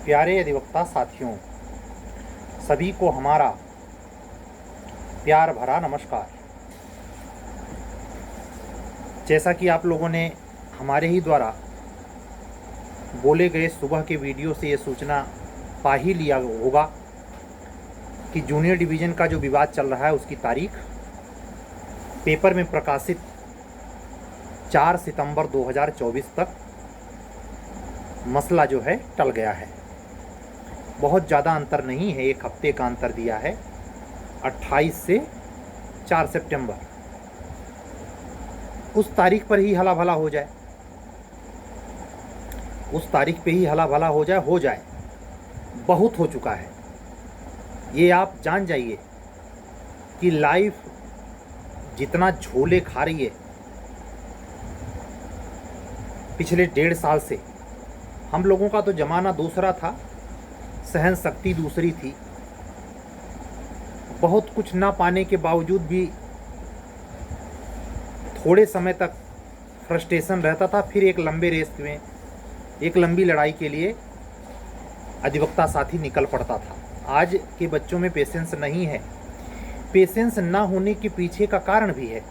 प्यारे अधिवक्ता साथियों, सभी को हमारा प्यार भरा नमस्कार। जैसा कि आप लोगों ने हमारे ही द्वारा बोले गए सुबह के वीडियो से ये सूचना पा ही लिया होगा कि जूनियर डिवीज़न का जो विवाद चल रहा है उसकी तारीख पेपर में प्रकाशित 4 सितंबर 2024 तक मसला जो है टल गया है। बहुत ज़्यादा अंतर नहीं है, एक हफ्ते का अंतर दिया है, 28 से 4 सितंबर। उस तारीख पर ही हला भला हो जाए, उस तारीख पे ही हला भला हो जाए। बहुत हो चुका है। ये आप जान जाइए कि लाइफ जितना झोले खा रही है पिछले 1.5 साल से। हम लोगों का तो ज़माना दूसरा था, सहन शक्ति दूसरी थी। बहुत कुछ ना पाने के बावजूद भी थोड़े समय तक फ्रस्ट्रेशन रहता था, फिर एक लंबे रेस में, एक लंबी लड़ाई के लिए अधिवक्ता साथी निकल पड़ता था। आज के बच्चों में पेशेंस नहीं है। पेशेंस ना होने के पीछे का कारण भी है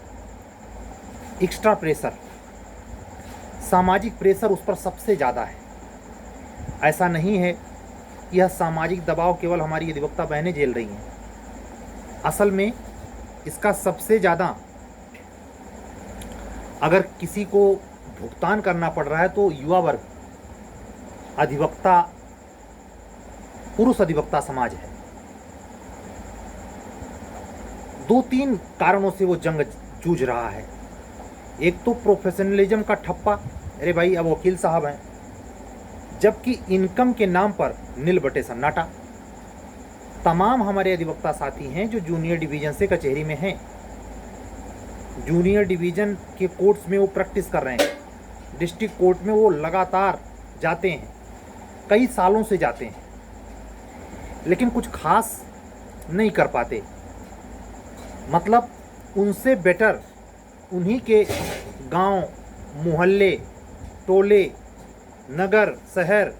एक्स्ट्रा प्रेशर, सामाजिक प्रेशर उस पर सबसे ज़्यादा है। ऐसा नहीं है कि यह सामाजिक दबाव केवल हमारी अधिवक्ता बहनें झेल रही हैं। असल में इसका सबसे ज़्यादा अगर किसी को भुगतान करना पड़ रहा है तो युवा वर्ग, अधिवक्ता, पुरुष अधिवक्ता समाज है। 2-3 कारणों से वो जंग जूझ रहा है। एक तो प्रोफेशनलिज्म का ठप्पा, अरे भाई अब वकील साहब हैं, जबकि इनकम के नाम पर नील बटे सन्नाटा। तमाम हमारे अधिवक्ता साथी हैं जो जूनियर डिवीज़न से कचहरी में हैं, जूनियर डिवीज़न के कोर्ट्स में वो प्रैक्टिस कर रहे हैं, डिस्ट्रिक्ट कोर्ट में वो लगातार जाते हैं, कई सालों से जाते हैं, लेकिन कुछ खास नहीं कर पाते। मतलब उनसे बेटर उन्हीं के गांव, मोहल्ले, टोले, नगर, शहर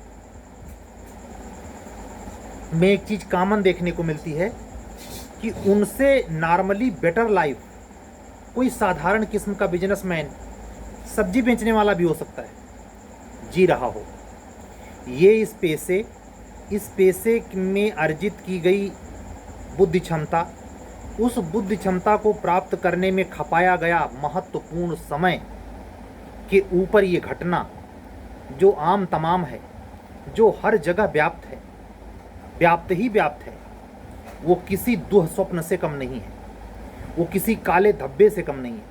में एक चीज़ कॉमन देखने को मिलती है कि उनसे नॉर्मली बेटर लाइफ कोई साधारण किस्म का बिजनेसमैन, सब्जी बेचने वाला भी हो सकता है, जी रहा हो। ये इस पैसे में अर्जित की गई बुद्धि क्षमता, उस बुद्धि क्षमता को प्राप्त करने में खपाया गया महत्वपूर्ण समय के ऊपर ये घटना जो आम तमाम है, जो हर जगह व्याप्त है, व्याप्त ही व्याप्त है, वो किसी दुःस्वप्न से कम नहीं है, वो किसी काले धब्बे से कम नहीं है।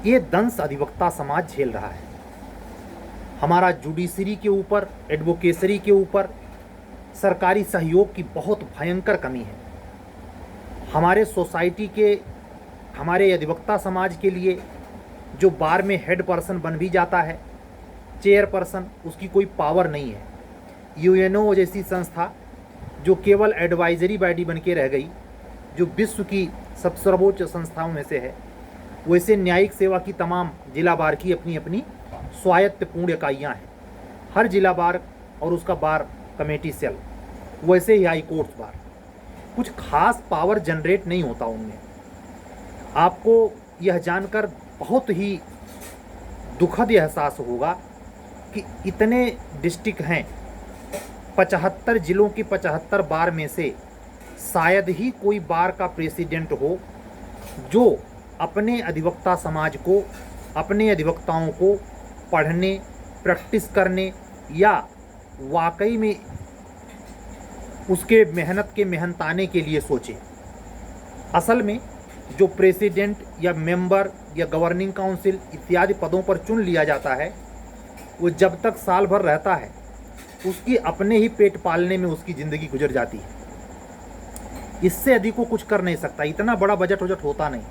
ये दंश अधिवक्ता समाज झेल रहा है। हमारा जुडिशरी के ऊपर, एडवोकेसरी के ऊपर सरकारी सहयोग की बहुत भयंकर कमी है। हमारे सोसाइटी के, हमारे अधिवक्ता समाज के लिए जो बार में हेड पर्सन बन भी जाता है, चेयरपर्सन, उसकी कोई पावर नहीं है। यूएनओ जैसी संस्था जो केवल एडवाइजरी बॉडी बन के रह गई, जो विश्व की सब सर्वोच्च संस्थाओं में से है, वैसे न्यायिक सेवा की तमाम जिला बार की अपनी अपनी स्वायत्तपूर्ण इकाइयाँ हैं। हर जिला बार और उसका बार कमेटी सेल, वैसे ही हाई कोर्ट्स बार, कुछ खास पावर जनरेट नहीं होता उनमें। आपको यह जानकर बहुत ही दुखद एहसास होगा कि इतने डिस्ट्रिक्ट हैं, 75 जिलों की 75 बार में से शायद ही कोई बार का प्रेसिडेंट हो जो अपने अधिवक्ता समाज को, अपने अधिवक्ताओं को पढ़ने, प्रैक्टिस करने या वाकई में उसके मेहनत के मेहनताने के लिए सोचे। असल में जो प्रेसिडेंट या मेंबर या गवर्निंग काउंसिल इत्यादि पदों पर चुन लिया जाता है, वो जब तक साल भर रहता है उसकी अपने ही पेट पालने में उसकी ज़िंदगी गुजर जाती है। इससे अधिक वो कुछ कर नहीं सकता। इतना बड़ा बजट होता नहीं,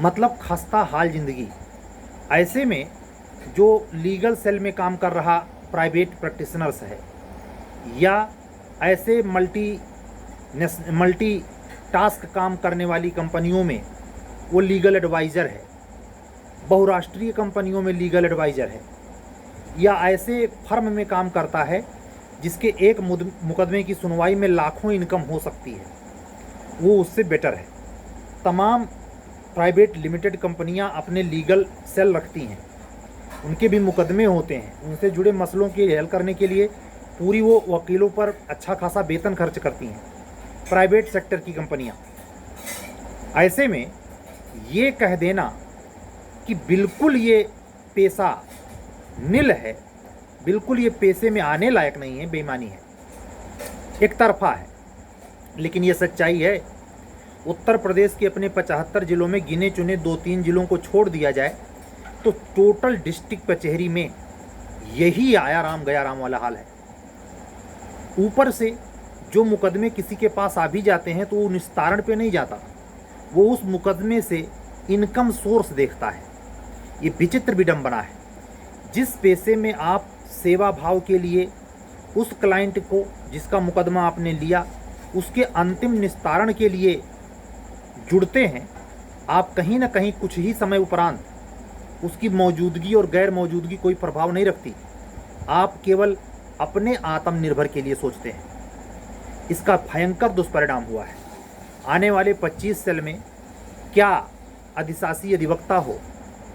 मतलब खस्ता हाल ज़िंदगी। ऐसे में जो लीगल सेल में काम कर रहा प्राइवेट प्रैक्टिशनर्स है या ऐसे मल्टी टास्क काम करने वाली कंपनियों में वो लीगल एडवाइज़र है, बहुराष्ट्रीय कंपनियों में लीगल एडवाइज़र है, या ऐसे फर्म में काम करता है जिसके एक मुकदमे की सुनवाई में लाखों इनकम हो सकती है, वो उससे बेटर है। तमाम प्राइवेट लिमिटेड कंपनियां अपने लीगल सेल रखती हैं, उनके भी मुकदमे होते हैं, उनसे जुड़े मसलों के हल करने के लिए पूरी वो वकीलों पर अच्छा खासा वेतन खर्च करती हैं, प्राइवेट सेक्टर की कंपनियां। ऐसे में ये कह देना कि बिल्कुल ये पेशा निल है, बिल्कुल ये पेशे में आने लायक नहीं है, बेईमानी है, एक तरफा है। लेकिन ये सच्चाई है। उत्तर प्रदेश के अपने 75 जिलों में गिने चुने 2-3 जिलों को छोड़ दिया जाए तो टोटल डिस्ट्रिक्ट कचहरी में यही आया राम गया राम वाला हाल है। ऊपर से जो मुकदमे किसी के पास आ भी जाते हैं तो वो निस्तारण पे नहीं जाता, वो उस मुकदमे से इनकम सोर्स देखता है। ये विचित्र विडंबना है। जिस पैसे में आप सेवा भाव के लिए उस क्लाइंट को जिसका मुकदमा आपने लिया उसके अंतिम निस्तारण के लिए जुड़ते हैं, आप कहीं ना कहीं कुछ ही समय उपरांत उसकी मौजूदगी और गैर मौजूदगी कोई प्रभाव नहीं रखती। आप केवल अपने आत्मनिर्भर के लिए सोचते हैं। इसका भयंकर दुष्परिणाम हुआ है। आने वाले 25 साल में क्या अधिशासी अधिवक्ता हो,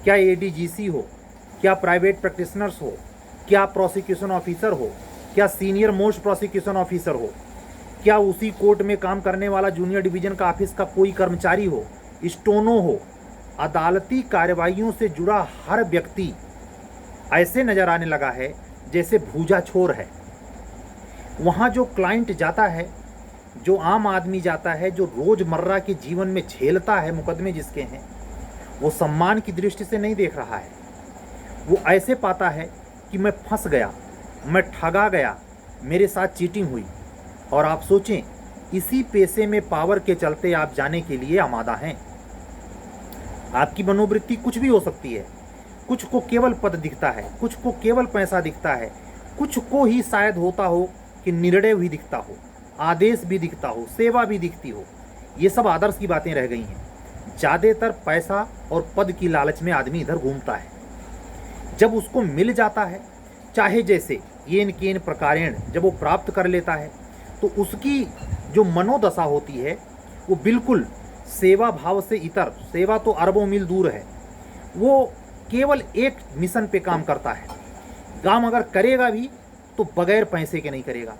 क्या एडीजीसी हो, क्या प्राइवेट प्रैक्टिशनर्स हो, क्या प्रोसिक्यूशन ऑफिसर हो, क्या सीनियर मोस्ट प्रोसिक्यूशन ऑफिसर हो, क्या उसी कोर्ट में काम करने वाला जूनियर डिवीजन का ऑफिस का कोई कर्मचारी हो, स्टोनो हो, अदालती कार्रवाइयों से जुड़ा हर व्यक्ति ऐसे नजर आने लगा है जैसे भूजा छोर है। वहाँ जो क्लाइंट जाता है, जो आम आदमी जाता है, जो रोजमर्रा के जीवन में झेलता है मुकदमे जिसके हैं, वो सम्मान की दृष्टि से नहीं देख रहा है। वो ऐसे पाता है कि मैं फंस गया, मैं ठगा गया, मेरे साथ चीटिंग हुई। और आप सोचें, इसी पैसे में पावर के चलते आप जाने के लिए आमादा हैं। आपकी मनोवृत्ति कुछ भी हो सकती है। कुछ को केवल पद दिखता है, कुछ को केवल पैसा दिखता है, कुछ को ही शायद होता हो कि निर्णय भी दिखता हो, आदेश भी दिखता हो, सेवा भी दिखती हो। ये सब आदर्श की बातें रह गई हैं। ज़्यादातर पैसा और पद की लालच में आदमी इधर घूमता है। जब उसको मिल जाता है, चाहे जैसे येन केन प्रकारेण जब वो प्राप्त कर लेता है, तो उसकी जो मनोदशा होती है वो बिल्कुल सेवा भाव से इतर, सेवा तो अरबों मील दूर है, वो केवल एक मिशन पे काम करता है। काम अगर करेगा भी तो बगैर पैसे के नहीं करेगा,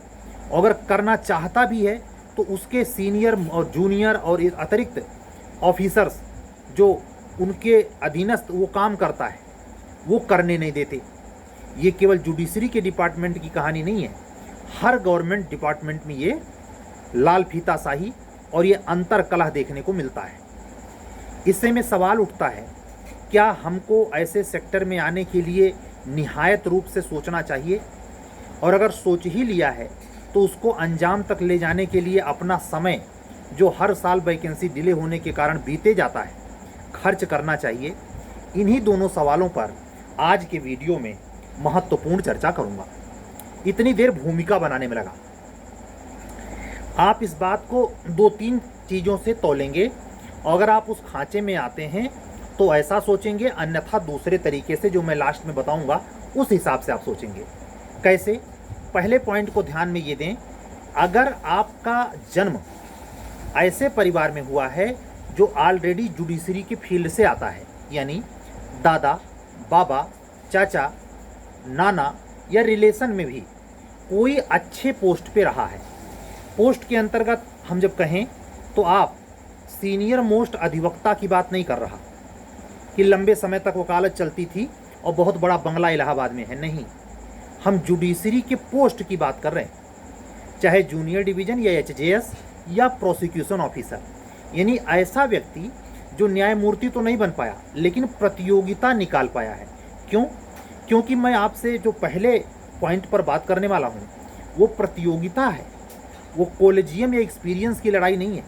अगर करना चाहता भी है तो उसके सीनियर और जूनियर और अतिरिक्त ऑफिसर्स जो उनके अधीनस्थ वो काम करता है वो करने नहीं देते। ये केवल जुडिशरी के डिपार्टमेंट की कहानी नहीं है, हर गवर्नमेंट डिपार्टमेंट में ये लाल फीताशाही और ये अंतर कलह देखने को मिलता है। इससे में सवाल उठता है, क्या हमको ऐसे सेक्टर में आने के लिए निहायत रूप से सोचना चाहिए? और अगर सोच ही लिया है तो उसको अंजाम तक ले जाने के लिए अपना समय जो हर साल वैकेंसी डिले होने के कारण बीते जाता है, खर्च करना चाहिए? इन्हीं दोनों सवालों पर आज के वीडियो में महत्वपूर्ण चर्चा करूंगा। इतनी देर भूमिका बनाने में लगा। आप इस बात को 2-3 चीज़ों से तौलेंगे। अगर आप उस खांचे में आते हैं तो ऐसा सोचेंगे, अन्यथा दूसरे तरीके से जो मैं लास्ट में बताऊंगा उस हिसाब से आप सोचेंगे। कैसे? पहले पॉइंट को ध्यान में ये दें, अगर आपका जन्म ऐसे परिवार में हुआ है जो ऑलरेडी जुडिशरी के फील्ड से आता है, यानी दादा, बाबा, चाचा, नाना या रिलेशन में भी कोई अच्छे पोस्ट पे रहा है। पोस्ट के अंतर्गत हम जब कहें तो आप सीनियर मोस्ट अधिवक्ता की बात नहीं कर रहा कि लंबे समय तक वकालत चलती थी और बहुत बड़ा बंगला इलाहाबाद में है, नहीं। हम जुडिशरी के पोस्ट की बात कर रहे हैं, चाहे जूनियर डिवीजन या एचजेएस या प्रोसिक्यूशन ऑफिसर। यानी ऐसा व्यक्ति जो न्यायमूर्ति तो नहीं बन पाया लेकिन प्रतियोगिता निकाल पाया है। क्यों? क्योंकि मैं आपसे जो पहले पॉइंट पर बात करने वाला हूँ वो प्रतियोगिता है, वो कॉलेजियम या एक्सपीरियंस की लड़ाई नहीं है।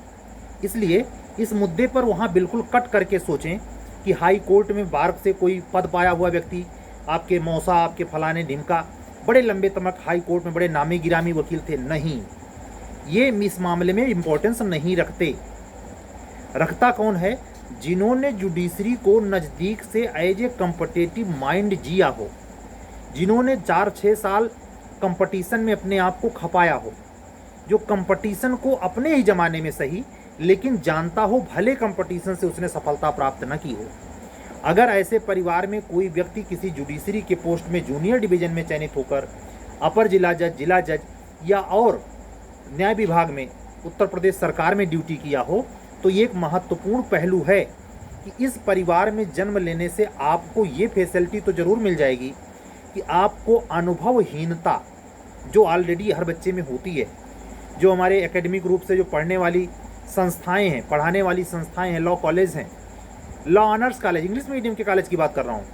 इसलिए इस मुद्दे पर वहाँ बिल्कुल कट करके सोचें कि हाई कोर्ट में बार से कोई पद पाया हुआ व्यक्ति, आपके मौसा, आपके फलाने ढिमका, बड़े लंबे तमक हाई कोर्ट में बड़े नामी गिरामी वकील थे, नहीं। ये इस मामले में इम्पोर्टेंस नहीं रखते। रखता कौन है? जिन्होंने जुडिशरी को नज़दीक से एज ए कम्पिटिटिव माइंड जिया हो, जिन्होंने 4-6 साल कंपटीशन में अपने आप को खपाया हो, जो कंपटीशन को अपने ही ज़माने में सही लेकिन जानता हो भले कंपटीशन से उसने सफलता प्राप्त न की हो। अगर ऐसे परिवार में कोई व्यक्ति किसी जुडिशरी के पोस्ट में जूनियर डिवीज़न में चयनित होकर अपर जिला जज या और न्याय विभाग में उत्तर प्रदेश सरकार में ड्यूटी किया हो, तो ये एक महत्वपूर्ण पहलू है कि इस परिवार में जन्म लेने से आपको ये फैसिलिटी तो ज़रूर मिल जाएगी कि आपको अनुभवहीनता जो ऑलरेडी हर बच्चे में होती है, जो हमारे एकेडमिक रूप से जो पढ़ने वाली संस्थाएं हैं, पढ़ाने वाली संस्थाएं हैं, लॉ कॉलेज हैं, law honours college, English medium के कॉलेज की बात कर रहा हूँ,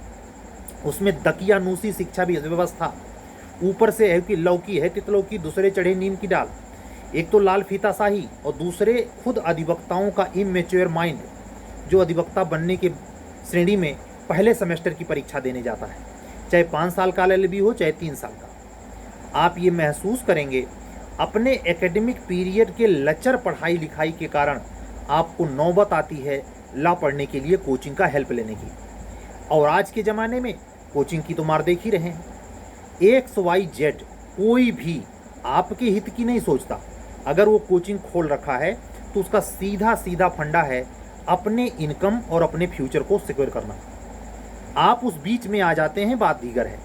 उसमें दकियानूसी शिक्षा भी व्यवस्था, ऊपर से है कि लौकी है तितलौकी, दूसरे चढ़े नीम की डाल, एक तो लाल फीता शाही और दूसरे खुद अधिवक्ताओं का इमेच्योर माइंड जो अधिवक्ता बनने के श्रेणी में पहले सेमेस्टर की परीक्षा देने जाता है, चाहे 5 साल का LLB हो चाहे 3 साल का। आप ये महसूस करेंगे अपने एकेडमिक पीरियड के लचर पढ़ाई लिखाई के कारण आपको नौबत आती है लॉ पढ़ने के लिए कोचिंग का हेल्प लेने की। और आज के ज़माने में कोचिंग की तो मार देख ही रहे हैं। XYZ कोई भी आपके हित की नहीं सोचता। अगर वो कोचिंग खोल रखा है तो उसका सीधा सीधा फंडा है अपने इनकम और अपने फ्यूचर को सिक्योर करना। आप उस बीच में आ जाते हैं, बात दीगर है,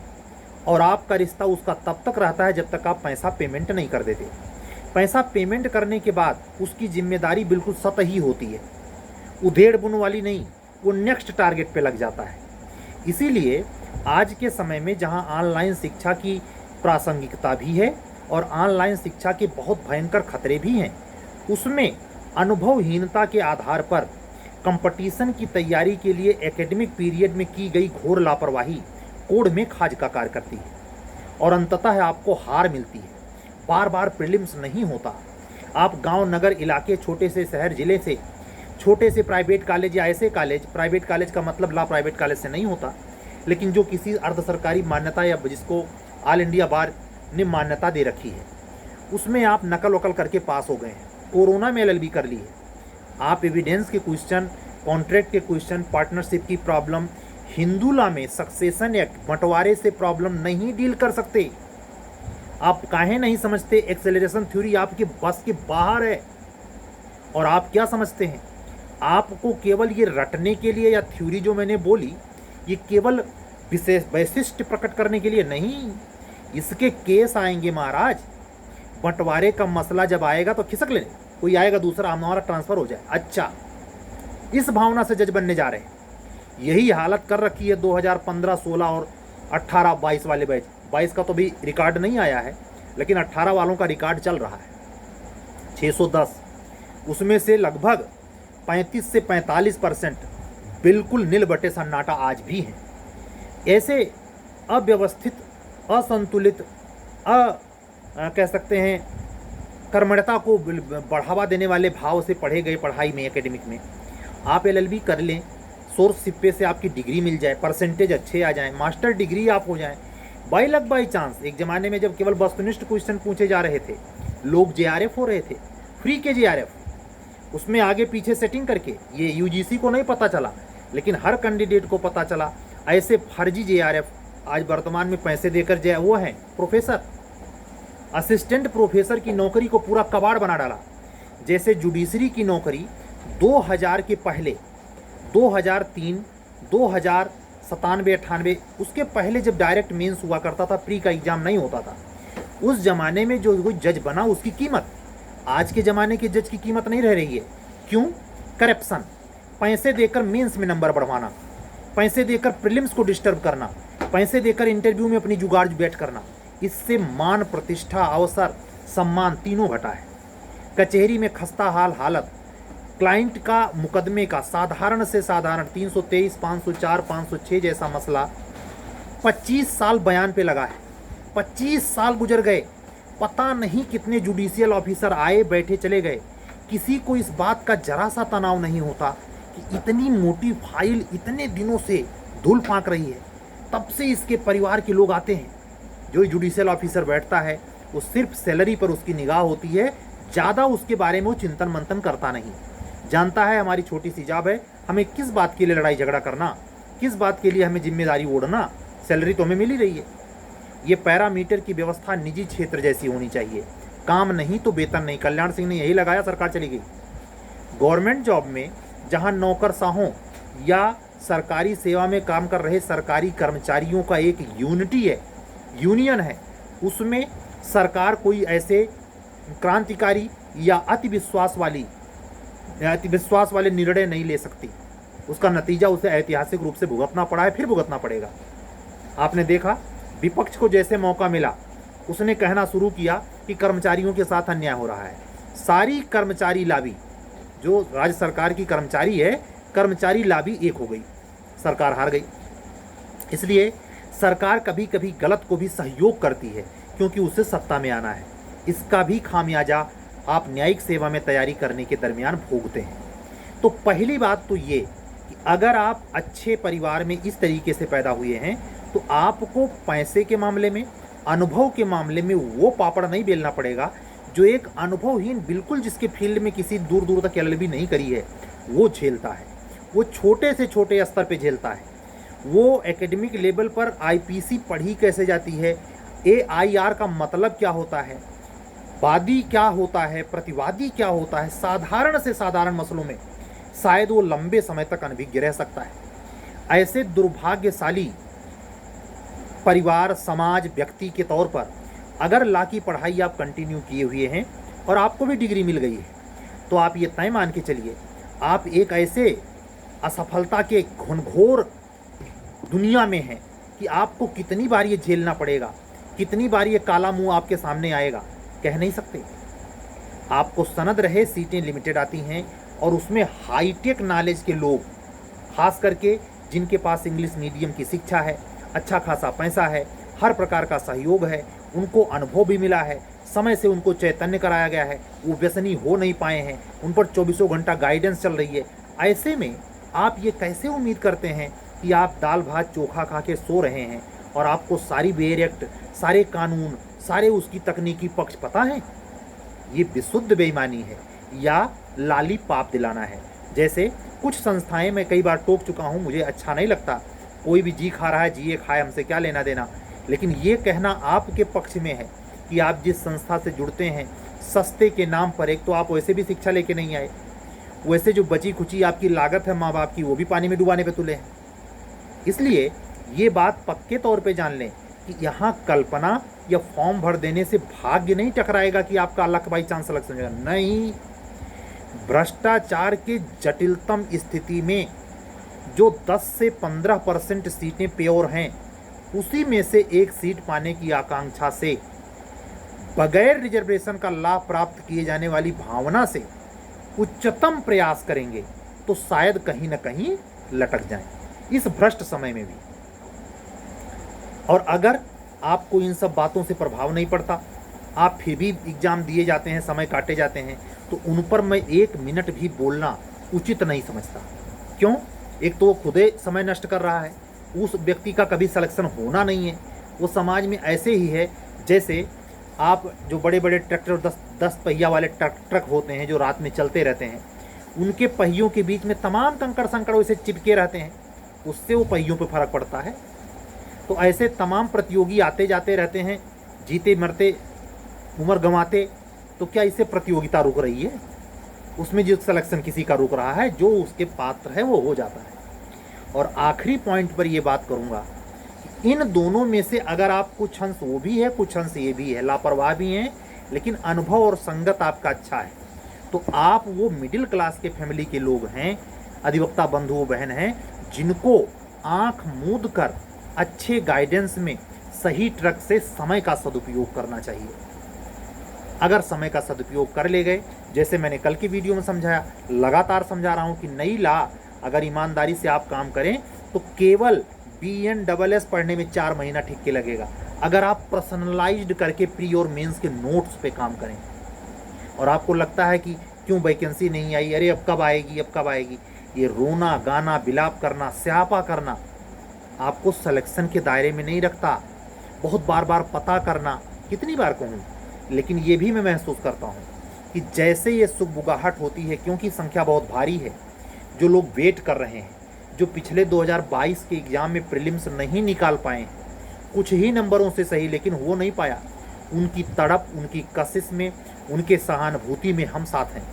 और आपका रिश्ता उसका तब तक रहता है जब तक आप पैसा पेमेंट नहीं कर देते। पैसा पेमेंट करने के बाद उसकी जिम्मेदारी बिल्कुल सतही होती है, उधेड़ बुन वाली नहीं, वो नेक्स्ट टारगेट पे लग जाता है। इसीलिए आज के समय में जहां ऑनलाइन शिक्षा की प्रासंगिकता भी है और ऑनलाइन शिक्षा के बहुत भयंकर खतरे भी हैं, उसमें अनुभवहीनता के आधार पर कंपटीशन की तैयारी के लिए एकेडमिक पीरियड में की गई घोर लापरवाही कोड़ में खाज का कार्य करती है और अंततः आपको हार मिलती है। बार बार प्रीलिम्स नहीं होता। आप गांव नगर इलाके, छोटे से शहर जिले से, छोटे से प्राइवेट कॉलेज या ऐसे कॉलेज, प्राइवेट कॉलेज का मतलब लॉ प्राइवेट कॉलेज से नहीं होता, लेकिन जो किसी अर्ध सरकारी मान्यता या जिसको ऑल इंडिया बार ने मान्यता दे रखी है, उसमें आप नकल वकल करके पास हो गए हैं। कोरोना में LLB कर ली है, आप एविडेंस के क्वेश्चन, कॉन्ट्रैक्ट के क्वेश्चन, पार्टनरशिप की प्रॉब्लम, हिंदू लॉ में सक्सेशन या बंटवारे से प्रॉब्लम नहीं डील कर सकते। आप काहे नहीं समझते एक्सेलरेशन थ्योरी आपके बस के बाहर है। और आप क्या समझते हैं, आपको केवल ये रटने के लिए या थ्योरी जो मैंने बोली ये केवल विशेष वैशिष्ट प्रकट करने के लिए नहीं, इसके केस आएंगे महाराज। बंटवारे का मसला जब आएगा तो खिसक लेने, कोई आएगा दूसरा, हमारा ट्रांसफर हो जाए, अच्छा, इस भावना से जज बनने जा रहे हैं। यही हालत कर रखी है 2015, 16 और 18, 22 वाले बैच। 22 का तो भी रिकॉर्ड नहीं आया है, लेकिन 18 वालों का रिकॉर्ड चल रहा है 610। उसमें से लगभग 35 से 45% बिल्कुल नील बटे सन्नाटा आज भी हैं। ऐसे अव्यवस्थित, असंतुलित, कह सकते हैं कर्मण्यता को बढ़ावा देने वाले भाव से पढ़े गए पढ़ाई में, एकेडमिक में आप LLB कर लें, सोर्स सिप्पे से आपकी डिग्री मिल जाए, परसेंटेज अच्छे आ जाएं, मास्टर डिग्री आप हो जाएं, बाई लक बाई चांस। एक ज़माने में जब केवल वस्तुनिष्ठ क्वेश्चन पूछे जा रहे थे, लोग JRF हो रहे थे, फ्री के JRF, उसमें आगे पीछे सेटिंग करके, ये UGC को नहीं पता चला लेकिन हर कैंडिडेट को पता चला। ऐसे फर्जी JRF आज वर्तमान में पैसे देकर वो हैं प्रोफेसर, असिस्टेंट प्रोफेसर की नौकरी को पूरा कबाड़ बना डाला। जैसे जुडिशरी की नौकरी 2000 के पहले, 2003, 2097, 98, उसके पहले जब डायरेक्ट मेंस हुआ करता था, प्री का एग्ज़ाम नहीं होता था, उस ज़माने में जो कोई जज बना उसकी कीमत आज के ज़माने के जज की कीमत नहीं रह रही है। क्यों? करप्शन, पैसे देकर मेंस में नंबर बढ़वाना, पैसे देकर प्रीलिम्स को डिस्टर्ब करना, पैसे देकर इंटरव्यू में अपनी जुगाड़ बैठ करना। इससे मान, प्रतिष्ठा, अवसर, सम्मान तीनों घटा है। कचहरी में खस्ता हाल हालत, क्लाइंट का मुकदमे का साधारण से साधारण 323, 504, 506 जैसा मसला 25 साल बयान पे लगा है। 25 साल गुजर गए, पता नहीं कितने जुडिशियल ऑफिसर आए बैठे चले गए, किसी को इस बात का जरा सा तनाव नहीं होता कि इतनी मोटी फाइल इतने दिनों से धूल फांक रही है। तब से इसके परिवार के लोग आते हैं। जो जुडिशियल ऑफिसर बैठता है वो सिर्फ सैलरी पर उसकी निगाह होती है, ज़्यादा उसके बारे में वो चिंतन मंथन करता नहीं। जानता है हमारी छोटी सी जॉब है, हमें किस बात के लिए लड़ाई झगड़ा करना, किस बात के लिए हमें जिम्मेदारी ओढ़ना, सैलरी तो हमें मिल ही रही है। ये पैरामीटर की व्यवस्था निजी क्षेत्र जैसी होनी चाहिए। काम नहीं तो वेतन नहीं। कल्याण सिंह ने यही लगाया, सरकार चली गई। गवर्नमेंट जॉब में जहां नौकरशाहों या सरकारी सेवा में काम कर रहे सरकारी कर्मचारियों का एक यूनिटी है, यूनियन है, उसमें सरकार कोई ऐसे क्रांतिकारी या अति विश्वास वाले निर्णय नहीं ले सकती। उसका नतीजा उसे ऐतिहासिक रूप से भुगतना पड़ा है, फिर भुगतना पड़ेगा। आपने देखा, विपक्ष को जैसे मौका मिला उसने कहना शुरू किया कि कर्मचारियों के साथ अन्याय हो रहा है। सारी कर्मचारी लाभी, जो राज्य सरकार की कर्मचारी है, कर्मचारी लाभी एक हो गई, सरकार हार गई। इसलिए सरकार कभी कभी गलत को भी सहयोग करती है क्योंकि उसे सत्ता में आना है। इसका भी खामियाजा आप न्यायिक सेवा में तैयारी करने के दरमियान भोगते हैं। तो पहली बात तो ये कि अगर आप अच्छे परिवार में इस तरीके से पैदा हुए हैं तो आपको पैसे के मामले में, अनुभव के मामले में वो पापड़ नहीं बेलना पड़ेगा जो एक अनुभवहीन, बिल्कुल जिसके फील्ड में किसी दूर दूर तक एलएलबी नहीं करी है, वो झेलता है। वो छोटे से छोटे स्तर पे झेलता है। वो एकेडमिक लेवल पर आईपीसी पढ़ी कैसे जाती है, एआईआर का मतलब क्या होता है, वादी क्या होता है, प्रतिवादी क्या होता है, साधारण से साधारण मसलों में शायद वो लंबे समय तक अनभिज्ञ रह सकता है। ऐसे दुर्भाग्यशाली परिवार, समाज, व्यक्ति के तौर पर अगर ला की पढ़ाई आप कंटिन्यू किए हुए हैं और आपको भी डिग्री मिल गई है तो आप ये तय मान के चलिए आप एक ऐसे असफलता के घनघोर दुनिया में हैं कि आपको कितनी बार ये झेलना पड़ेगा, कितनी बार ये काला मुंह आपके सामने आएगा, कह नहीं सकते। आपको सनद रहे सीटें लिमिटेड आती हैं और उसमें हाईटेक नॉलेज के लोग, खास करके जिनके पास इंग्लिश मीडियम की शिक्षा है, अच्छा खासा पैसा है, हर प्रकार का सहयोग है, उनको अनुभव भी मिला है, समय से उनको चैतन्य कराया गया है, वो व्यसनी हो नहीं पाए हैं, उन पर 24 घंटा गाइडेंस चल रही है। ऐसे में आप ये कैसे उम्मीद करते हैं कि आप दाल भात चोखा खा के सो रहे हैं और आपको सारी बेयर एक्ट, सारे कानून, सारे उसकी तकनीकी पक्ष पता है? ये विशुद्ध बेईमानी है या लाली पाप दिलाना है। जैसे कुछ संस्थाएं, मैं कई बार टोक चुका हूँ, मुझे अच्छा नहीं लगता, कोई भी जी खा रहा है, जिए खाए, हमसे क्या लेना देना, लेकिन ये कहना आपके पक्ष में है कि आप जिस संस्था से जुड़ते हैं सस्ते के नाम पर, एक तो आप वैसे भी शिक्षा लेके नहीं आए, वैसे जो बची खुची आपकी लागत है माँ बाप की, वो भी पानी में डुबाने पे तुले हैं। इसलिए ये बात पक्के तौर पे जान लें कि यहाँ कल्पना या फॉर्म भर देने से भाग्य नहीं टकराएगा कि आपका लक बाई चांस सिलेक्शन हो जाएगा। नहीं, भ्रष्टाचार के जटिलतम स्थिति में जो 10 से 15% सीटें प्योर हैं, उसी में से एक सीट पाने की आकांक्षा से, बगैर रिजर्वेशन का लाभ प्राप्त किए जाने वाली भावना से उच्चतम प्रयास करेंगे तो शायद कहीं ना कहीं लटक जाएं इस भ्रष्ट समय में भी। और अगर आपको इन सब बातों से प्रभाव नहीं पड़ता, आप फिर भी एग्जाम दिए जाते हैं, समय काटे जाते हैं, तो उन पर मैं 1 मिनट भी बोलना उचित नहीं समझता। क्यों? एक तो वो खुदे समय नष्ट कर रहा है, उस व्यक्ति का कभी सिलेक्शन होना नहीं है। वो समाज में ऐसे ही है जैसे आप जो बड़े बड़े ट्रैक्टर, 10 पहिया वाले ट्रक होते हैं जो रात में चलते रहते हैं, उनके पहियों के बीच में तमाम कंकड़ संकड़ वैसे चिपके रहते हैं, उससे वो पहियों पर फर्क पड़ता है। तो ऐसे तमाम प्रतियोगी आते जाते रहते हैं, जीते मरते, उम्र गंवाते। तो क्या इससे प्रतियोगिता रुक रही है? उसमें जो सिलेक्शन किसी का रुक रहा है, जो उसके पात्र है वो हो जाता है। और आखिरी पॉइंट पर ये बात करूँगा, इन दोनों में से अगर आप कुछ अंश वो भी है, कुछ अंश ये भी है, लापरवाह भी हैं, लेकिन अनुभव और संगत आपका अच्छा है, तो आप वो मिडिल क्लास के फैमिली के लोग हैं, अधिवक्ता बंधु बहन हैं, जिनको आंख मूंद कर अच्छे गाइडेंस में सही ट्रक से समय का सदुपयोग करना चाहिए। अगर समय का सदुपयोग कर ले गए, जैसे मैंने कल की वीडियो में समझाया, लगातार समझा रहा हूँ कि नई ला अगर ईमानदारी से आप काम करें तो केवल BNSS पढ़ने में 4 महीना ठीक के लगेगा। अगर आप पर्सनलाइज्ड करके प्री और मेंस के नोट्स पे काम करें और आपको लगता है कि क्यों वैकेंसी नहीं आई, अरे अब कब आएगी, अब कब आएगी, ये रोना गाना बिलाप करना, स्यापा करना आपको सिलेक्शन के दायरे में नहीं रखता। बहुत बार बार पता करना, कितनी बार कहूँ, लेकिन ये भी मैं महसूस करता हूँ कि जैसे ये सुगबुगाहट होती है, क्योंकि संख्या बहुत भारी है, जो लोग वेट कर रहे हैं, जो पिछले 2022 के एग्ज़ाम में प्रीलिम्स नहीं निकाल पाए हैं, कुछ ही नंबरों से सही, लेकिन हो नहीं पाया। उनकी तड़प, उनकी कशिश में, उनके सहानुभूति में हम साथ हैं।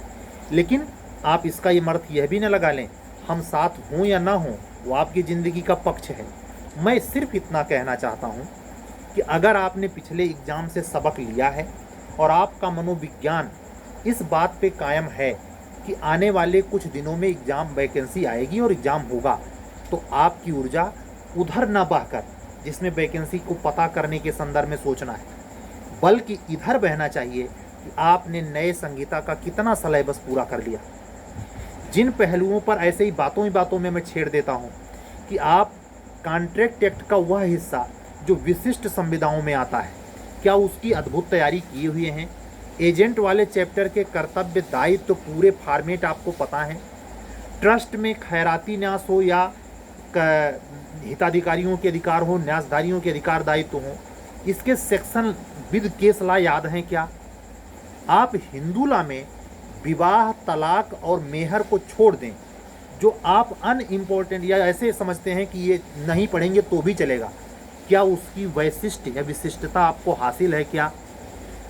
लेकिन आप इसका ये अर्थ यह भी न लगा लें हम साथ हों या ना हों, वो आपकी ज़िंदगी का पक्ष है। मैं सिर्फ इतना कहना चाहता हूँ कि अगर आपने पिछले एग्ज़ाम से सबक लिया है और आपका मनोविज्ञान इस बात पे कायम है कि आने वाले कुछ दिनों में एग्ज़ाम वैकेंसी आएगी और एग्ज़ाम होगा, तो आपकी ऊर्जा उधर न बहकर, जिसमें वैकेंसी को पता करने के संदर्भ में सोचना है, बल्कि इधर बहना चाहिए कि आपने नए संहिता का कितना सिलेबस पूरा कर लिया। जिन पहलुओं पर ऐसे ही बातों में मैं छेड़ देता हूँ कि आप कॉन्ट्रैक्ट एक्ट का वह हिस्सा जो विशिष्ट संविदाओं में आता है, क्या उसकी अद्भुत तैयारी किए हुए हैं? एजेंट वाले चैप्टर के कर्तव्य दायित्व तो पूरे फॉर्मेट आपको पता है? ट्रस्ट में खैराती न्यास हो या हिताधिकारियों के अधिकार हो, न्यासधारियों के अधिकार दायित्व हो, इसके सेक्शन विद केस ला याद हैं क्या? आप हिंदू ला में विवाह, तलाक और मेहर को छोड़ दें, जो आप अनइम्पोर्टेंट या ऐसे समझते हैं कि ये नहीं पढ़ेंगे तो भी चलेगा, क्या उसकी वैशिष्ट या विशिष्टता आपको हासिल है क्या?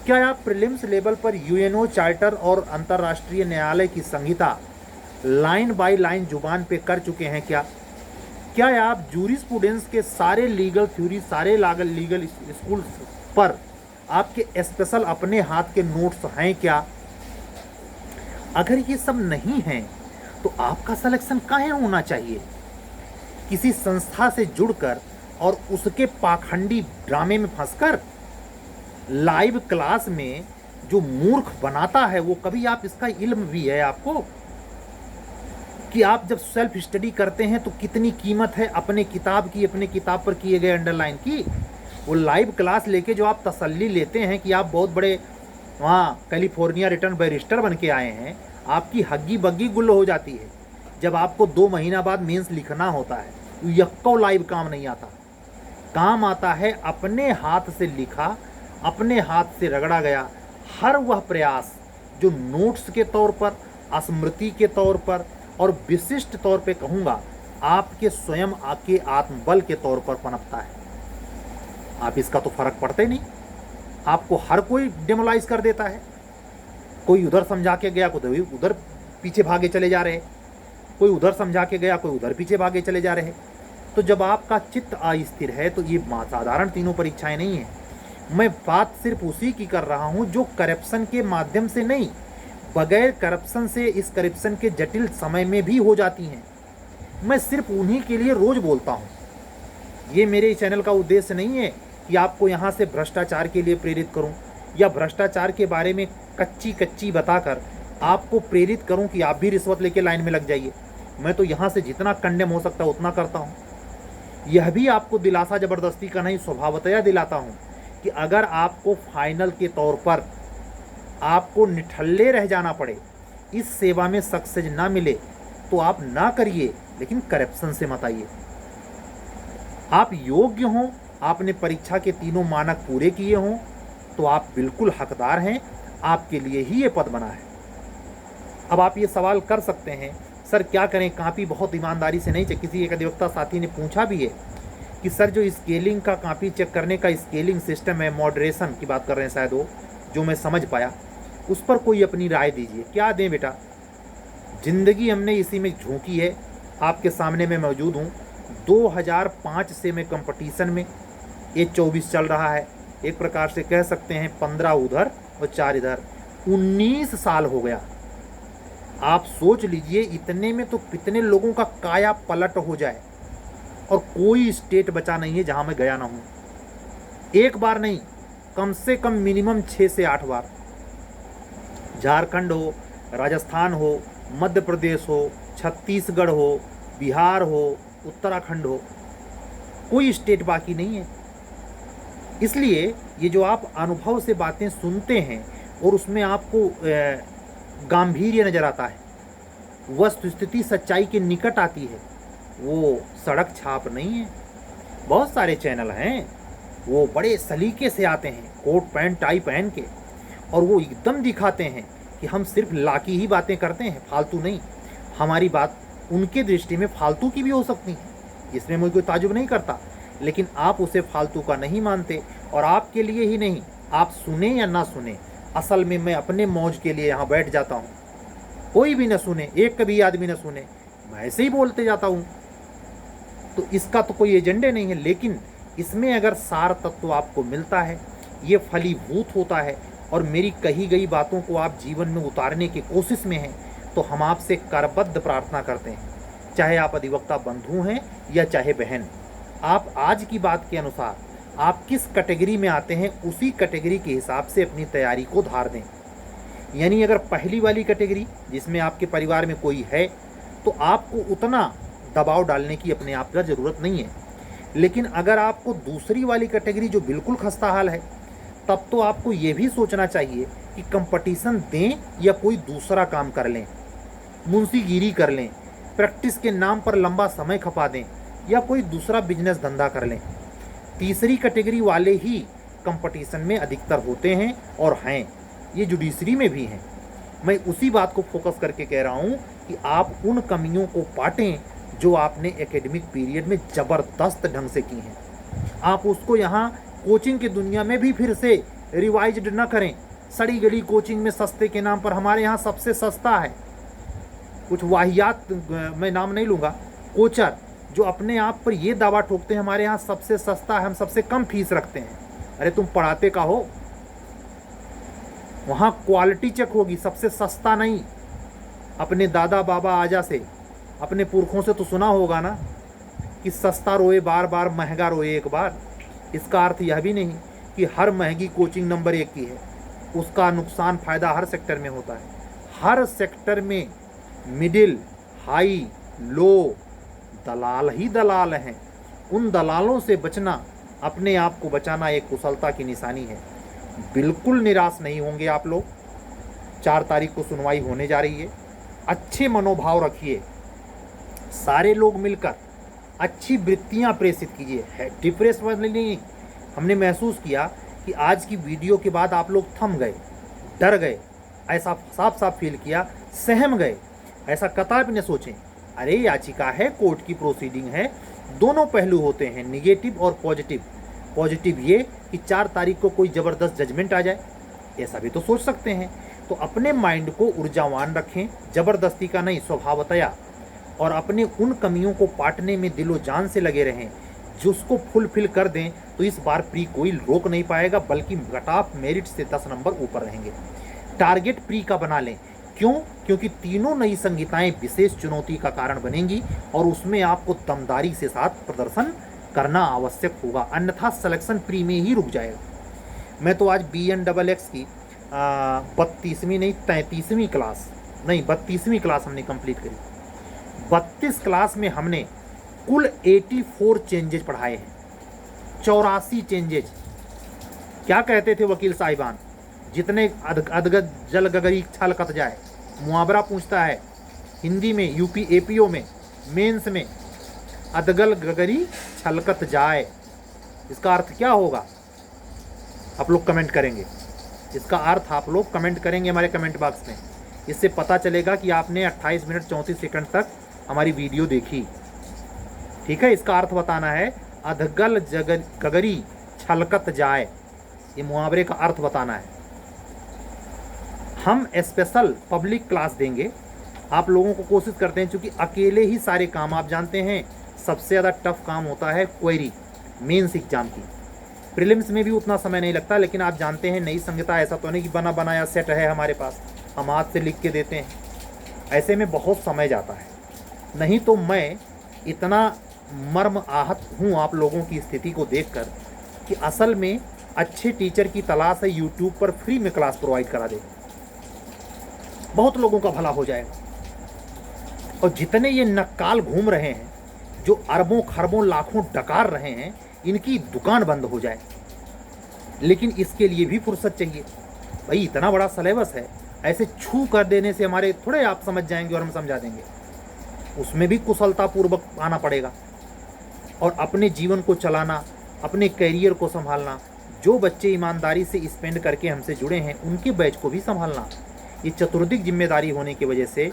क्या आप प्रीलिम्स लेवल पर यूएनओ चार्टर और अंतर्राष्ट्रीय न्यायालय की संहिता लाइन बाय लाइन जुबान पे कर चुके हैं क्या? क्या आप जूरिस्प्रूडेंस के सारे लीगल थ्योरी, सारे लीगल स्कूल पर आपके स्पेशल अपने हाथ के नोट्स हैं क्या? अगर ये सब नहीं हैं तो आपका सिलेक्शन काहे होना चाहिए? किसी संस्था से जुड़कर और उसके पाखंडी ड्रामे में फंसकर? लाइव क्लास में जो मूर्ख बनाता है वो कभी आप इसका इल्म भी है आपको कि आप जब सेल्फ स्टडी करते हैं तो कितनी कीमत है अपने किताब की, अपने किताब पर किए गए अंडरलाइन की? वो लाइव क्लास लेके जो आप तसल्ली लेते हैं कि आप बहुत बड़े वहाँ कैलिफोर्निया रिटर्न बैरिस्टर बन के आए हैं, आपकी हग्गी बग्गी गुल्ल हो जाती है जब आपको 2 महीना बाद मेंस लिखना होता है। यक्को लाइव काम नहीं आता। काम आता है अपने हाथ से लिखा, अपने हाथ से रगड़ा गया हर वह प्रयास जो नोट्स के तौर पर, स्मृति के तौर पर और विशिष्ट तौर पे कहूँगा आपके स्वयं के आत्मबल के तौर पर पनपता है। आप इसका तो फर्क पड़ते नहीं, आपको हर कोई डेमोलाइज कर देता है। कोई उधर समझा के गया, कोई उधर पीछे भागे चले जा रहे, कोई उधर समझा के गया, कोई उधर पीछे भागे चले जा रहे। तो जब आपका चित्त अस्थिर है तो ये साधारण तीनों परीक्षाएं नहीं है। मैं बात सिर्फ उसी की कर रहा हूँ जो करप्शन के माध्यम से नहीं, बगैर करप्शन से इस करप्शन के जटिल समय में भी हो जाती हैं। मैं सिर्फ उन्हीं के लिए रोज़ बोलता हूँ। ये मेरे चैनल का उद्देश्य नहीं है कि आपको यहाँ से भ्रष्टाचार के लिए प्रेरित करूँ या भ्रष्टाचार के बारे में कच्ची बताकर आपको प्रेरित करूँ कि आप भी रिश्वत लेके लाइन में लग जाइए। मैं तो यहाँ से जितना कंडेम हो सकता है उतना करता हूँ। यह भी आपको दिलासा ज़बरदस्ती का नहीं, स्वभावतया दिलाता हूँ कि अगर आपको फाइनल के तौर पर आपको निठल्ले रह जाना पड़े, इस सेवा में सक्सेस ना मिले, तो आप ना करिए, लेकिन करप्शन से मत आइए। आप योग्य हों, आपने परीक्षा के तीनों मानक पूरे किए हों, तो आप बिल्कुल हकदार हैं, आपके लिए ही ये पद बना है। अब आप ये सवाल कर सकते हैं, सर क्या करें, कापी बहुत ईमानदारी से नहीं चेक। किसी एक अधिवक्ता साथी ने पूछा भी है कि सर जो स्केलिंग का कापी चेक करने का स्केलिंग सिस्टम है, मॉडरेशन की बात कर रहे हैं शायद वो, जो मैं समझ पाया, उस पर कोई अपनी राय दीजिए। क्या दें बेटा, ज़िंदगी हमने इसी में झोंकी है। आपके सामने मैं मौजूद हूँ। 2005 से मैं कंपटीशन में, ये 24 चल रहा है, एक प्रकार से कह सकते हैं 15 उधर और 4 इधर, 19 साल हो गया। आप सोच लीजिए इतने में तो कितने लोगों का काया पलट हो जाए, और कोई स्टेट बचा नहीं है जहां मैं गया ना हूं। एक बार नहीं, कम से कम मिनिमम 6 से 8 बार। झारखंड हो, राजस्थान हो, मध्य प्रदेश हो, छत्तीसगढ़ हो, बिहार हो, उत्तराखंड हो, कोई स्टेट बाकी नहीं है। इसलिए ये जो आप अनुभव से बातें सुनते हैं और उसमें आपको गांभीर्य नज़र आता है, वस्तुस्थिति सच्चाई के निकट आती है, वो सड़क छाप नहीं है। बहुत सारे चैनल हैं, वो बड़े सलीके से आते हैं, कोट पैंट टाई पहन के, और वो एकदम दिखाते हैं कि हम सिर्फ लाकी ही बातें करते हैं, फालतू नहीं। हमारी बात उनके दृष्टि में फालतू की भी हो सकती है, इसमें मुझे कोई ताजुब नहीं करता। लेकिन आप उसे फालतू का नहीं मानते। और आपके लिए ही नहीं, आप सुने या ना सुने, असल में मैं अपने मौज के लिए यहाँ बैठ जाता हूँ। कोई भी न सुने, एक कभी आदमी न सुने, मैं ऐसे ही बोलते जाता हूँ। तो इसका तो कोई एजेंडे नहीं है, लेकिन इसमें अगर सार तत्व आपको मिलता है, ये फलीभूत होता है और मेरी कही गई बातों को आप जीवन में उतारने की कोशिश में हैं, तो हम आपसे करबद्ध प्रार्थना करते हैं, चाहे आप अधिवक्ता बंधु हैं या चाहे बहन, आप आज की बात के अनुसार आप किस कैटेगरी में आते हैं उसी कैटेगरी के हिसाब से अपनी तैयारी को धार दें। यानी अगर पहली वाली कैटेगरी जिसमें आपके परिवार में कोई है, तो आपको उतना दबाव डालने की अपने आप का ज़रूरत नहीं है। लेकिन अगर आपको दूसरी वाली कैटेगरी जो बिल्कुल खस्ता हाल है, तब तो आपको ये भी सोचना चाहिए कि कंपटीशन दें या कोई दूसरा काम कर लें, मुंशीगिरी कर लें, प्रैक्टिस के नाम पर लंबा समय खपा दें या कोई दूसरा बिजनेस धंधा कर लें। तीसरी कैटेगरी वाले ही कंपटीशन में अधिकतर होते हैं और हैं, ये जुडिशरी में भी हैं। मैं उसी बात को फोकस करके कह रहा हूँ कि आप उन कमियों को पाटें जो आपने एकेडमिक पीरियड में ज़बरदस्त ढंग से की हैं। आप उसको यहाँ कोचिंग की दुनिया में भी फिर से रिवाइज्ड न करें। सड़ी गली कोचिंग में सस्ते के नाम पर, हमारे यहाँ सबसे सस्ता है, कुछ वाहियात मैं नाम नहीं लूँगा, कोचर जो अपने आप पर ये दावा ठोकते हैं हमारे यहाँ सबसे सस्ता है, हम सबसे कम फीस रखते हैं। अरे तुम पढ़ाते का हो, वहाँ क्वालिटी चेक होगी, सबसे सस्ता नहीं। अपने दादा बाबा आजा से, अपने पुरखों से तो सुना होगा ना कि सस्ता रोए बार बार, महंगा रोए एक बार। इसका अर्थ यह भी नहीं कि हर महंगी कोचिंग नंबर 1 की है, उसका नुकसान फ़ायदा हर सेक्टर में होता है। हर सेक्टर में मिडिल, हाई, लो दलाल ही दलाल हैं। उन दलालों से बचना, अपने आप को बचाना एक कुशलता की निशानी है। बिल्कुल निराश नहीं होंगे आप लोग। 4 तारीख को सुनवाई होने जा रही है, अच्छे मनोभाव रखिए, सारे लोग मिलकर अच्छी वृत्तियां प्रेषित कीजिए। है डिप्रेस नहीं, हमने महसूस किया कि आज की वीडियो के बाद आप लोग थम गए, डर गए, ऐसा साफ साफ फील किया, सहम गए। ऐसा कतई न सोचें। अरे याचिका है, कोर्ट की प्रोसीडिंग है, दोनों पहलू होते हैं, निगेटिव और पॉजिटिव। पॉजिटिव ये कि 4 तारीख को कोई ज़बरदस्त जजमेंट आ जाए, ऐसा भी तो सोच सकते हैं। तो अपने माइंड को ऊर्जावान रखें, ज़बरदस्ती का नहीं, स्वभावतया, और अपने उन कमियों को पाटने में दिलो जान से लगे रहें, जिसको फुलफिल कर दें तो इस बार प्री कोई रोक नहीं पाएगा, बल्कि कट ऑफ मेरिट से 10 नंबर ऊपर रहेंगे। टारगेट प्री का बना लें। क्यों? क्योंकि तीनों नई संहिताएं विशेष चुनौती का कारण बनेंगी और उसमें आपको दमदारी से साथ प्रदर्शन करना आवश्यक होगा, अन्यथा सिलेक्शन प्री में ही रुक जाएगा। मैं तो आज BNXX की 32वीं नहीं 33वीं क्लास नहीं 32वीं क्लास हमने कंप्लीट करी। 32 क्लास में हमने कुल 84 चेंजेज पढ़ाए हैं, 84 चेंजेज। क्या कहते थे वकील साहिबान, जितने अदगद जल गगरी छल कत जाए। मुहावरा पूछता है हिंदी में, यूपी APO में, मेंस में, अदगल गगरी छलकत जाए। इसका अर्थ क्या होगा आप लोग कमेंट करेंगे। इसका अर्थ आप लोग कमेंट करेंगे हमारे कमेंट बॉक्स में। इससे पता चलेगा कि आपने 28 मिनट 34 सेकंड तक हमारी वीडियो देखी। ठीक है, इसका अर्थ बताना है, अधगल गगरी छलकत जाए, ये मुहावरे का अर्थ बताना है। हम स्पेशल पब्लिक क्लास देंगे आप लोगों को, कोशिश करते हैं, क्योंकि अकेले ही सारे काम आप जानते हैं, सबसे ज़्यादा टफ काम होता है क्वेरी मेंस एग्जाम की। प्रीलिम्स में भी उतना समय नहीं लगता, लेकिन आप जानते हैं नई संहिता ऐसा तो नहीं कि बना बनाया सेट है हमारे पास, हम हाथ से लिख के देते हैं, ऐसे में बहुत समय जाता है। नहीं तो मैं इतना मर्म आहत हूँ आप लोगों की स्थिति को देखकर कि असल में अच्छे टीचर की तलाश है, यूट्यूब पर फ्री में क्लास प्रोवाइड करा दे, बहुत लोगों का भला हो जाएगा। और जितने ये नक्काल घूम रहे हैं, जो अरबों खरबों लाखों डकार रहे हैं, इनकी दुकान बंद हो जाए। लेकिन इसके लिए भी फुर्सत चाहिए भाई, इतना बड़ा सिलेबस है, ऐसे छू कर देने से हमारे थोड़े आप समझ जाएंगे और हम समझा देंगे, उसमें भी कुशलतापूर्वक आना पड़ेगा। और अपने जीवन को चलाना, अपने करियर को संभालना, जो बच्चे ईमानदारी से स्पेंड करके हमसे जुड़े हैं उनके बैच को भी संभालना, ये चतुर्दिक जिम्मेदारी होने की वजह से,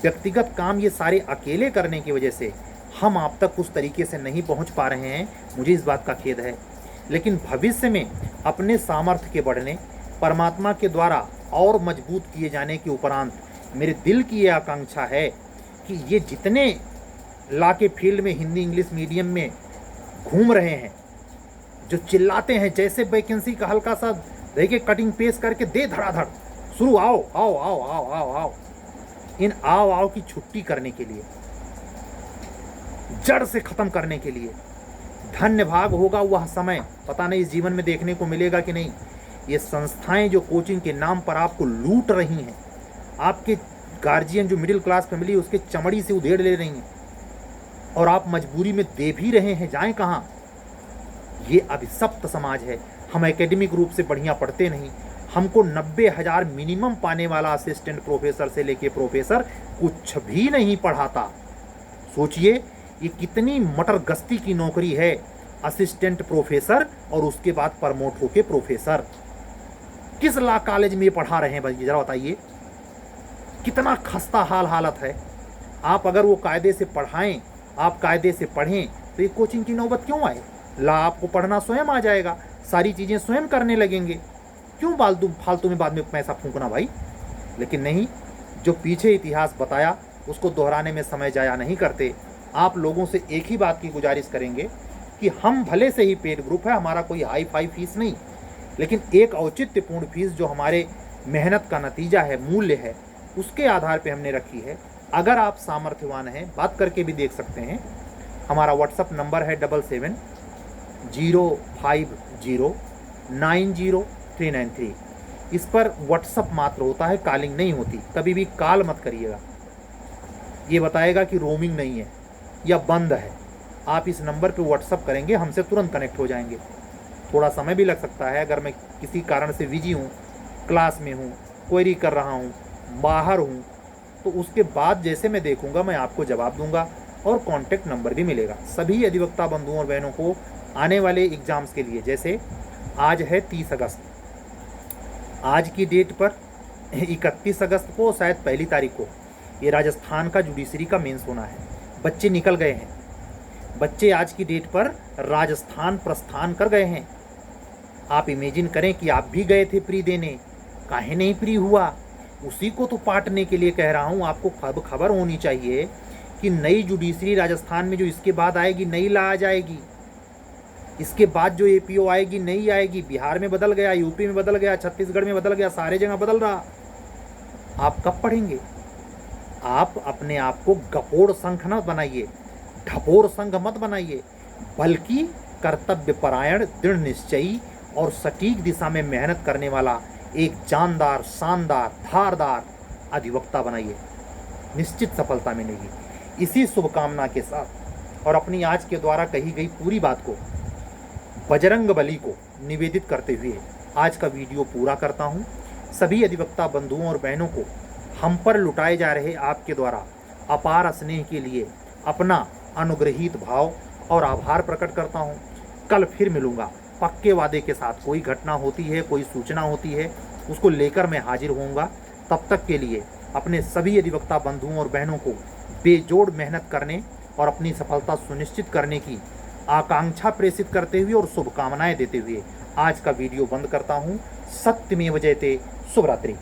व्यक्तिगत काम ये सारे अकेले करने की वजह से हम आप तक उस तरीके से नहीं पहुंच पा रहे हैं, मुझे इस बात का खेद है। लेकिन भविष्य में अपने सामर्थ्य के बढ़ने, परमात्मा के द्वारा और मजबूत किए जाने के उपरांत मेरे दिल की ये आकांक्षा है कि ये जितने ला के फील्ड में हिंदी इंग्लिश मीडियम में घूम रहे हैं, जो चिल्लाते हैं, जैसे वैकेंसी का हल्का सा देखिए कटिंग पेस्ट करके दे धड़ाधड़ शुरू, आओ आओ आओ आओ आओ आओ, इन आओ आओ की छुट्टी करने के लिए, जड़ से खत्म करने के लिए धन्य भाग होगा वह समय, पता नहीं इस जीवन में देखने को मिलेगा कि नहीं। ये संस्थाएं जो कोचिंग के नाम पर आपको लूट रही हैं, आपके गार्जियन जो मिडिल क्लास फैमिली उसके चमड़ी से उधेड़ ले रही हैं, और आप मजबूरी में दे भी रहे हैं, जाएं कहाँ। ये अभिशप्त समाज है। हम एकेडमिक रूप से बढ़िया पढ़ते नहीं, हमको 90,000 मिनिमम पाने वाला असिस्टेंट प्रोफेसर से लेके प्रोफेसर कुछ भी नहीं पढ़ाता। सोचिए ये कितनी मटर गश्ती की नौकरी है, असिस्टेंट प्रोफेसर और उसके बाद प्रमोट होके प्रोफेसर। किस ला कॉलेज में पढ़ा रहे हैं भाई, जरा बताइए, कितना खस्ता हालत है। आप अगर वो कायदे से पढ़ाएं, आप कायदे से पढ़ें, तो ये कोचिंग की नौबत क्यों आए। ला आपको पढ़ना स्वयं आ जाएगा, सारी चीज़ें स्वयं करने लगेंगे, क्यों फालतू में बाद में पैसा फूंकना भाई। लेकिन नहीं, जो पीछे इतिहास बताया उसको दोहराने में समय जाया नहीं करते। आप लोगों से एक ही बात की गुजारिश करेंगे कि हम भले से ही पेड ग्रुप है, हमारा कोई हाई फाई फीस नहीं, लेकिन एक औचित्यपूर्ण फीस जो हमारे मेहनत का नतीजा है, मूल्य है, उसके आधार पे हमने रखी है। अगर आप सामर्थ्यवान हैं, बात करके भी देख सकते हैं। हमारा व्हाट्सअप नंबर है 7705090393। इस पर व्हाट्सअप मात्र होता है, कॉलिंग नहीं होती। कभी भी कॉल मत करिएगा, ये बताएगा कि रोमिंग नहीं है या बंद है। आप इस नंबर पे व्हाट्सअप करेंगे, हमसे तुरंत कनेक्ट हो जाएंगे। थोड़ा समय भी लग सकता है, अगर मैं किसी कारण से बिजी हूँ, क्लास में हूँ, क्वेरी कर रहा हूँ, बाहर हूँ, तो उसके बाद जैसे मैं देखूंगा मैं आपको जवाब दूंगा और कॉन्टैक्ट नंबर भी मिलेगा। सभी अधिवक्ता बंधुओं और बहनों को आने वाले एग्ज़ाम्स के लिए, जैसे आज है 30 अगस्त, आज की डेट पर 31 अगस्त को, शायद 1 तारीख को ये राजस्थान का जुडिशरी का मेंस होना है। बच्चे निकल गए हैं, बच्चे आज की डेट पर राजस्थान प्रस्थान कर गए हैं। आप इमेजिन करें कि आप भी गए थे प्री देने, काहे नहीं प्री हुआ, उसी को तो पाटने के लिए कह रहा हूँ। आपको खबर होनी चाहिए कि नई जुडिशरी राजस्थान में जो इसके बाद आएगी, नई ला आ जाएगी। इसके बाद जो एपीओ आएगी, नई आएगी। बिहार में बदल गया, यूपी में बदल गया, छत्तीसगढ़ में बदल गया, सारे जगह बदल रहा। आप कब पढ़ेंगे। आप अपने आप को गपोड़ संख न बनाइए, ढपोर संघ मत बनाइए, बल्कि कर्तव्य परायण, दृढ़ निश्चयी और सटीक दिशा में मेहनत करने वाला एक जानदार, शानदार, धारदार अधिवक्ता बनाइए। निश्चित सफलता मिलेगी। इसी शुभकामना के साथ और अपनी आज के द्वारा कही गई पूरी बात को बजरंग बली को निवेदित करते हुए आज का वीडियो पूरा करता हूँ। सभी अधिवक्ता बंधुओं और बहनों को हम पर लुटाए जा रहे आपके द्वारा अपार स्नेह के लिए अपना अनुग्रहित भाव और आभार प्रकट करता हूँ। कल फिर मिलूँगा पक्के वादे के साथ। कोई घटना होती है, कोई सूचना होती है, उसको लेकर मैं हाजिर होऊंगा। तब तक के लिए अपने सभी अधिवक्ता बंधुओं और बहनों को बेजोड़ मेहनत करने और अपनी सफलता सुनिश्चित करने की आकांक्षा प्रेषित करते हुए और शुभकामनाएं देते हुए आज का वीडियो बंद करता हूँ। सत्यमेव जयते। शुभ रात्रि।